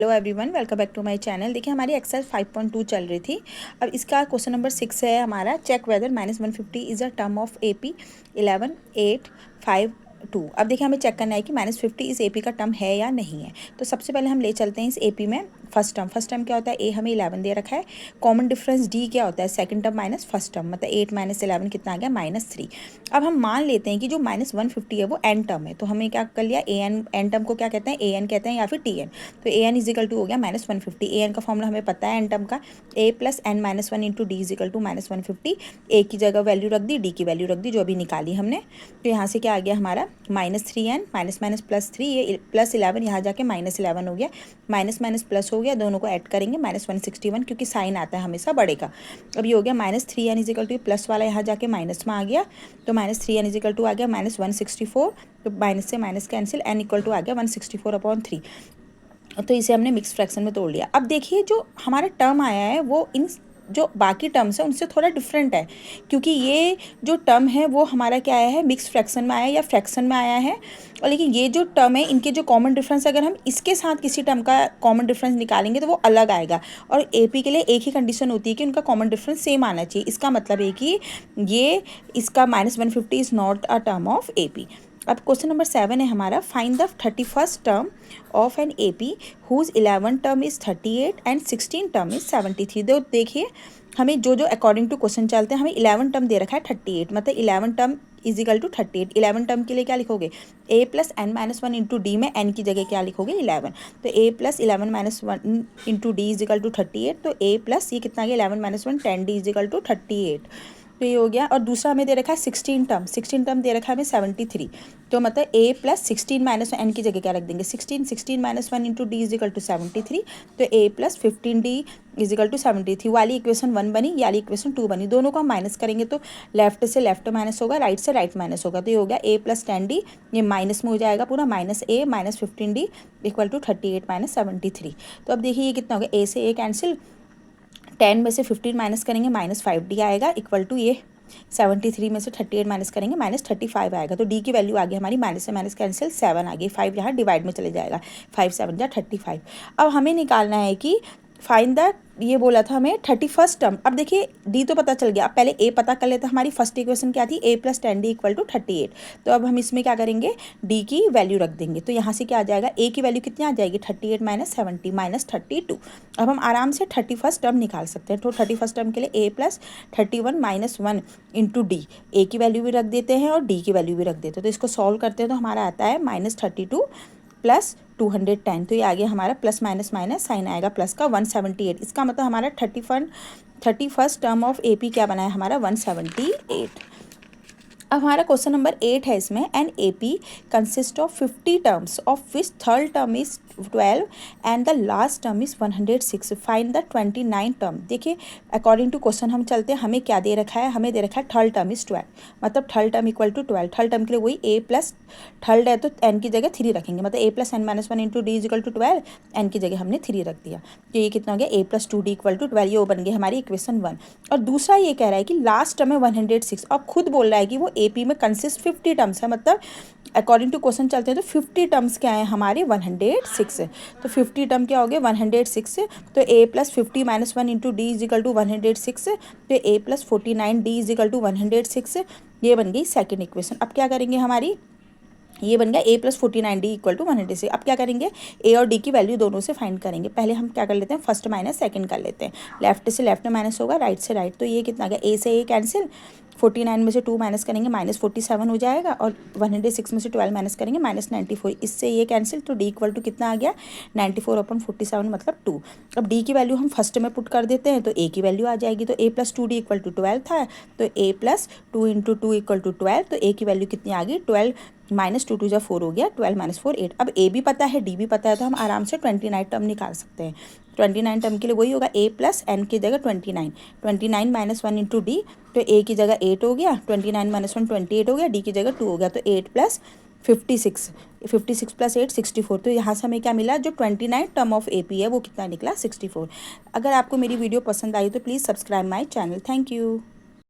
Hello everyone, welcome back to my channel. देखिए हमारी exercise 5.2 चल रही थी। अब इसका क्वेश्चन नंबर 6 है हमारा, check whether -150 is a term of AP 11,852। अब देखिए हमें चेक करना है कि -50 इस AP का टर्म है या नहीं है। तो सबसे पहले हम ले चलते हैं इस AP में फर्स्ट टर्म क्या होता है, A हमें 11 दे रखा है। कॉमन डिफरेंस D क्या होता है, second term minus first term, मतलब 8 - 11 कितना आ गया, -3। अब हम मान लेते हैं कि जो -150 है वो n टर्म है, तो हमें क्या कर लिया, एन टर्म को क्या कहते हैं, AN कहते हैं या फिर TN। तो AN इजिकल टू हो गया -150। AN का फॉर्मूला हमें पता है एन टर्म का, A + n - 1 × D is equal to -150। A की जगह वैल्यू रख दी, D की वैल्यू रख दी, जो अभी निकाली हमने। तो यहाँ से क्या आ गया हमारा -3n -3, ये +11 यहाँ जाके -11 हो गया, माइनस प्लस हो गया, दोनों को ऐड करेंगे -161, क्योंकि साइन आता है हमेशा बड़े का। अब ये हो गया -3n इजिकल टू, प्लस वाला यहाँ जाके माइनस में आ गया, तो -3n इजिकल टू आ गया -164। तो माइनस से minus cancel, n equal to आ गया 164/3। तो इसे हमने मिक्स फ्रैक्शन में तोड़ लिया। अब देखिए जो हमारा टर्म आया है वो इन जो बाकी टर्म्स है उनसे थोड़ा डिफरेंट है, क्योंकि ये जो टर्म है वो हमारा क्या आया है, मिक्स फ्रैक्शन में आया है या फ्रैक्शन में आया है। और लेकिन ये जो टर्म है इनके जो कॉमन डिफरेंस, अगर हम इसके साथ किसी टर्म का कॉमन डिफरेंस निकालेंगे तो वो अलग आएगा। और AP के लिए एक ही कंडीशन होती है कि उनका कॉमन डिफरेंस सेम आना चाहिए। इसका मतलब है कि ये इसका -150 is not a term of AP। अब क्वेश्चन नंबर 7 है हमारा, find the 31st term of an AP whose 11 term is 38 and 16 term is 73। तो देखिए हमें जो अकॉर्डिंग टू क्वेश्चन चलते हैं, हमें 11 टर्म दे रखा है 38, मतलब 11 टर्म इजिकल टू 38। 11 टर्म के लिए क्या लिखोगे, A + n - 1 × D में n की जगह क्या लिखोगे, 11। तो A + 11 - 1 × D इजिकल टू 38। तो A प्लस ये कितना गया, 11 - 1 10 D इजिकल टू 38। तो ये हो गया। और दूसरा हमें दे रखा है 16 टर्म दे रखा है हमें 73। तो मतलब A + 16 - n की जगह क्या रख देंगे, 16 - 1 × D इजिकल टू 73। तो A + 15D इजिकल टू 73 वाली इक्वेशन 1 बनी, वाली इक्वेशन 2 बनी। दोनों को हम माइनस करेंगे तो लेफ्ट से लेफ्ट माइनस होगा, राइट से राइट माइनस होगा। तो ये हो गया A + 10D, ये माइनस में हो जाएगा पूरा, -A - 15D इक्वल टू 38 - 73। तो अब देखिए ये कितना हो गया, A से A कैंसिल, 10 में से 15 माइनस करेंगे -5D आएगा, इक्वल टू ये 73 में से 38 माइनस करेंगे -35 आएगा। तो D की वैल्यू आ गई हमारी, माइनस से माइनस कैंसिल 7 आ गई, 5 यहाँ डिवाइड में चले जाएगा, 5 7 जा 35। अब हमें निकालना है कि फाइंड द, ये बोला था हमें 31st टर्म। अब देखिए D तो पता चल गया, अब पहले A पता कर लेते हैं। हमारी फर्स्ट इक्वेशन क्या थी, A + 10D इक्वल टू 38। तो अब हम इसमें क्या करेंगे, D की वैल्यू रख देंगे। तो यहाँ से क्या आ जाएगा, A की वैल्यू कितनी आ जाएगी, 38 - 70 -32। अब हम आराम से 31st टर्म निकाल सकते हैं। तो 31st टर्म के लिए A + 31 - 1 × D, A की वैल्यू भी रख देते हैं और D की वैल्यू भी रख देते हैं। तो इसको सॉल्व करते हैं तो हमारा आता है -32 + 210। तो ये आ गया हमारा प्लस माइनस माइनस, साइन आएगा प्लस का 178। इसका मतलब हमारा 31st टर्म ऑफ AP क्या बना है हमारा, 178। अब हमारा क्वेश्चन नंबर 8 है इसमें, an AP consist of 50 terms of which third term is 12 and the last term is 106। Find the 29 term. देखिए अकॉर्डिंग टू क्वेश्चन हम चलते हैं, हमें क्या दे रखा है, हमें दे रखा है थर्ड टर्म इज 12, मतलब third term equal to 12। Third term के लिए वही A + थर्ड है तो n की जगह 3 रखेंगे, मतलब A + n - 1 × D is equal to 12, n की जगह हमने 3 रख दिया। तो ये कितना हो गया, A + 2D इक्वल टू 12, ये वो बन गई हमारी इक्वेशन 1। और दूसरा ये कह रहा है कि लास्ट टर्म है 106। अब खुद बोल रहा है कि वो AP में कंसिस्ट 50 टर्म्स है, मतलब अकॉर्डिंग टू क्वेश्चन चलते हैं तो 50 टर्म्स क्या है हमारे, 106। तो 50 टर्म क्या हो गए, 106। तो A + 50 - 1 × D इजिकल टू 106। तो A + 49D इजिकल टू 106, ये बन गई सेकेंड इक्वेशन। अब क्या करेंगे, हमारी ये बन गया A + 49D इक्वल टू 106। अब क्या करेंगे, A और D की वैल्यू दोनों से फाइंड करेंगे। पहले हम क्या कर लेते हैं, फर्स्ट माइनस सेकंड कर लेते हैं, लेफ्ट से लेफ्ट माइनस होगा, राइट से राइट। तो ये कितना गया, A से A कैंसिल, 49 में से 2 माइनस करेंगे -47 हो जाएगा, और 106 में से 12 माइनस करेंगे -94। इससे ये कैंसिल, तो D इक्वल टू कितना आ गया, 94/47 मतलब 2। अब D की वैल्यू हम फर्स्ट में पुट कर देते हैं तो A की वैल्यू आ जाएगी। तो A + 2D इक्वल टू 12 था, तो A + 2 × 2 इक्वल टू 12। तो A की वैल्यू कितनी आ गई, 12 -2 2 = 4 हो गया, 12 - 4 8। अब A भी पता है D भी पता है, तो हम आराम से 29 टर्म निकाल सकते हैं। 29 टर्म के लिए वही होगा, A + n की जगह 29, 29 - 1 × D। तो A की जगह 8 हो गया, 29 - 1 28 हो गया, D की जगह 2 हो गया। तो 8 + 56, 56 + 8 64। तो यहाँ से हमें क्या मिला, जो 29 टर्म ऑफ AP है वो कितना निकला, 64। अगर आपको मेरी वीडियो पसंद आई तो please subscribe my channel. Thank you.